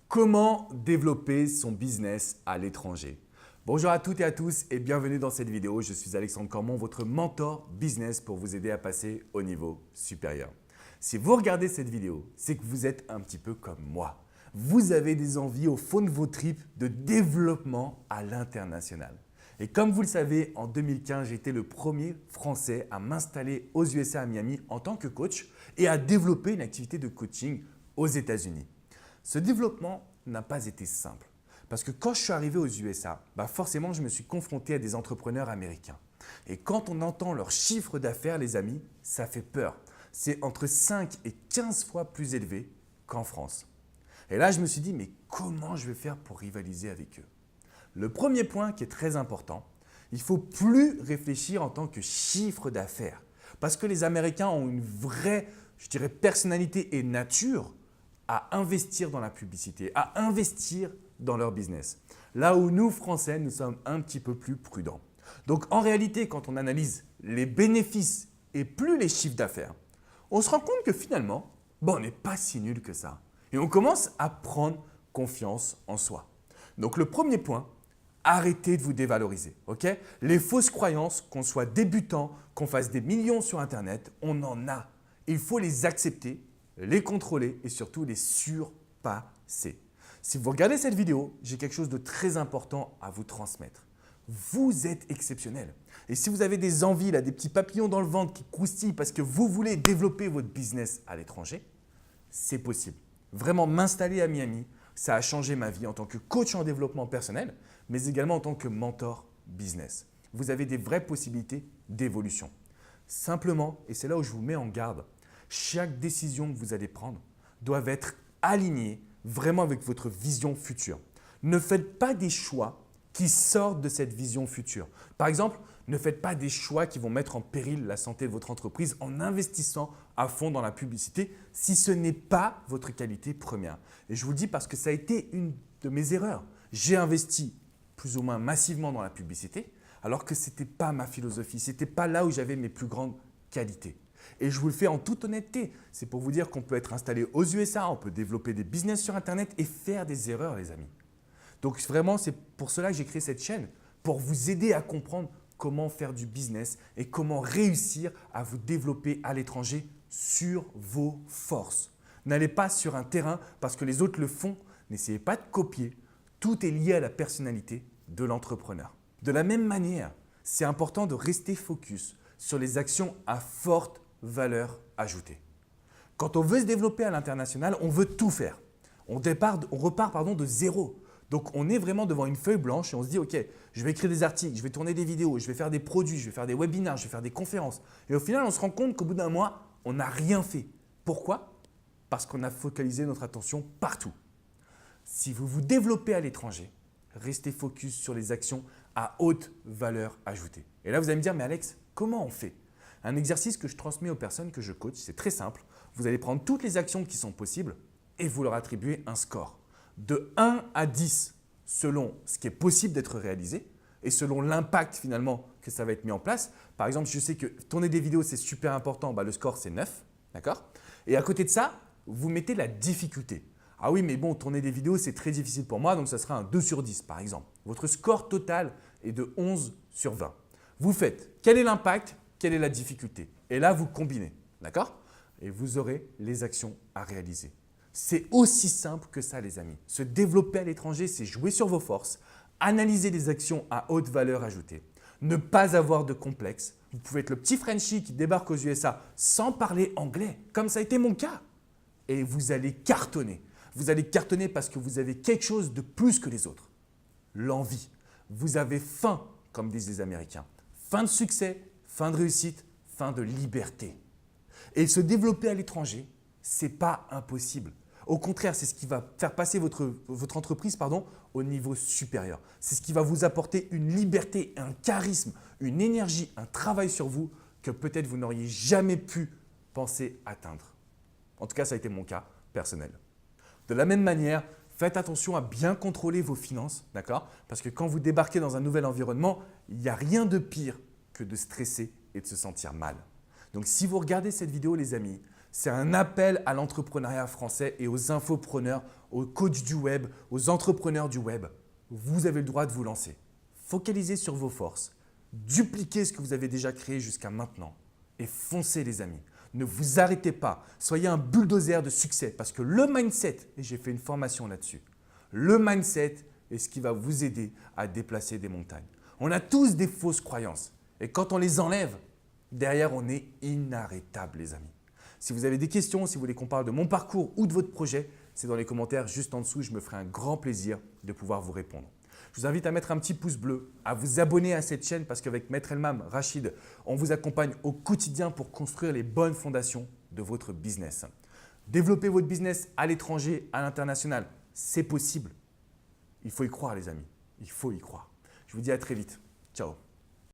Comment développer son business à l'étranger? Bonjour à toutes et à tous et bienvenue dans cette vidéo. Je suis Alexandre Cormon, votre mentor business pour vous aider à passer au niveau supérieur. Si vous regardez cette vidéo, c'est que vous êtes un petit peu comme moi. Vous avez des envies au fond de vos tripes de développement à l'international. Et comme vous le savez, en 2015, j'ai été le premier Français à m'installer aux USA à Miami en tant que coach et à développer une activité de coaching aux États-Unis. Ce développement n'a pas été simple parce que quand je suis arrivé aux USA, forcément je me suis confronté à des entrepreneurs américains. Et quand on entend leurs chiffres d'affaires, les amis, ça fait peur. C'est entre 5 et 15 fois plus élevé qu'en France. Et là, je me suis dit, mais comment je vais faire pour rivaliser avec eux? Le premier point qui est très important, il ne faut plus réfléchir en tant que chiffre d'affaires parce que les Américains ont une vraie, personnalité et nature à investir dans la publicité, à investir dans leur business. Là où nous, Français, nous sommes un petit peu plus prudents. Donc en réalité, quand on analyse les bénéfices et plus les chiffres d'affaires, on se rend compte que finalement, on n'est pas si nul que ça. Et on commence à prendre confiance en soi. Donc le premier point, arrêtez de vous dévaloriser. Les fausses croyances, qu'on soit débutant, qu'on fasse des millions sur Internet, on en a. Il faut les accepter, les contrôler et surtout les surpasser. Si vous regardez cette vidéo, j'ai quelque chose de très important à vous transmettre. Vous êtes exceptionnel. Et si vous avez des envies, des petits papillons dans le ventre qui croustillent parce que vous voulez développer votre business à l'étranger, c'est possible. Vraiment, m'installer à Miami, ça a changé ma vie en tant que coach en développement personnel, mais également en tant que mentor business. Vous avez des vraies possibilités d'évolution. Simplement, et c'est là où je vous mets en garde, chaque décision que vous allez prendre doit être alignée vraiment avec votre vision future. Ne faites pas des choix qui sortent de cette vision future. Par exemple, ne faites pas des choix qui vont mettre en péril la santé de votre entreprise en investissant à fond dans la publicité si ce n'est pas votre qualité première. Et je vous le dis parce que ça a été une de mes erreurs. J'ai investi plus ou moins massivement dans la publicité alors que ce n'était pas ma philosophie, ce n'était pas là où j'avais mes plus grandes qualités. Et je vous le fais en toute honnêteté. C'est pour vous dire qu'on peut être installé aux USA, on peut développer des business sur Internet et faire des erreurs, les amis. Donc vraiment, c'est pour cela que j'ai créé cette chaîne, pour vous aider à comprendre comment faire du business et comment réussir à vous développer à l'étranger sur vos forces. N'allez pas sur un terrain parce que les autres le font. N'essayez pas de copier. Tout est lié à la personnalité de l'entrepreneur. De la même manière, c'est important de rester focus sur les actions à forte valeur ajoutée. Quand on veut se développer à l'international, on veut tout faire. On repart de zéro. Donc, on est vraiment devant une feuille blanche et on se dit, OK, je vais écrire des articles, je vais tourner des vidéos, je vais faire des produits, je vais faire des webinaires, je vais faire des conférences. Et au final, on se rend compte qu'au bout d'un mois, on n'a rien fait. Pourquoi? Parce qu'on a focalisé notre attention partout. Si vous vous développez à l'étranger, restez focus sur les actions à haute valeur ajoutée. Et là, vous allez me dire, mais Alex, comment on fait? Un exercice que je transmets aux personnes que je coach, c'est très simple. Vous allez prendre toutes les actions qui sont possibles et vous leur attribuez un score. De 1 à 10 selon ce qui est possible d'être réalisé et selon l'impact finalement que ça va être mis en place. Par exemple, je sais que tourner des vidéos, c'est super important, le score c'est 9, d'accord? Et à côté de ça, vous mettez la difficulté. Ah oui, mais bon, tourner des vidéos, c'est très difficile pour moi, donc ça sera un 2 sur 10 par exemple. Votre score total est de 11 sur 20. Vous faites quel est l'impact, quelle est la difficulté? Et là, vous combinez, d'accord? Et vous aurez les actions à réaliser. C'est aussi simple que ça, les amis. Se développer à l'étranger, c'est jouer sur vos forces, analyser des actions à haute valeur ajoutée, ne pas avoir de complexe. Vous pouvez être le petit Frenchie qui débarque aux USA sans parler anglais, comme ça a été mon cas. Et vous allez cartonner. Vous allez cartonner parce que vous avez quelque chose de plus que les autres. L'envie. Vous avez faim, comme disent les Américains. Faim de succès, faim de réussite, faim de liberté. Et se développer à l'étranger, ce n'est pas impossible. Au contraire, c'est ce qui va faire passer votre entreprise au niveau supérieur. C'est ce qui va vous apporter une liberté, un charisme, une énergie, un travail sur vous que peut-être vous n'auriez jamais pu penser atteindre. En tout cas, ça a été mon cas personnel. De la même manière, faites attention à bien contrôler vos finances, d'accord? Parce que quand vous débarquez dans un nouvel environnement, il n'y a rien de pire que de stresser et de se sentir mal. Donc, si vous regardez cette vidéo, les amis, C'est un appel à l'entrepreneuriat français et aux infopreneurs, aux coachs du web, aux entrepreneurs du web. Vous avez le droit de vous lancer. Focalisez sur vos forces, dupliquez ce que vous avez déjà créé jusqu'à maintenant et foncez les amis. Ne vous arrêtez pas, soyez un bulldozer de succès parce que le mindset, et j'ai fait une formation là-dessus, le mindset est ce qui va vous aider à déplacer des montagnes. On a tous des fausses croyances et quand on les enlève, derrière on est inarrêtable les amis. Si vous avez des questions, si vous voulez qu'on parle de mon parcours ou de votre projet, c'est dans les commentaires juste en dessous. Je me ferai un grand plaisir de pouvoir vous répondre. Je vous invite à mettre un petit pouce bleu, à vous abonner à cette chaîne parce qu'avec Maître Elmam, Rachid, on vous accompagne au quotidien pour construire les bonnes fondations de votre business. Développer votre business à l'étranger, à l'international, c'est possible. Il faut y croire les amis, il faut y croire. Je vous dis à très vite. Ciao.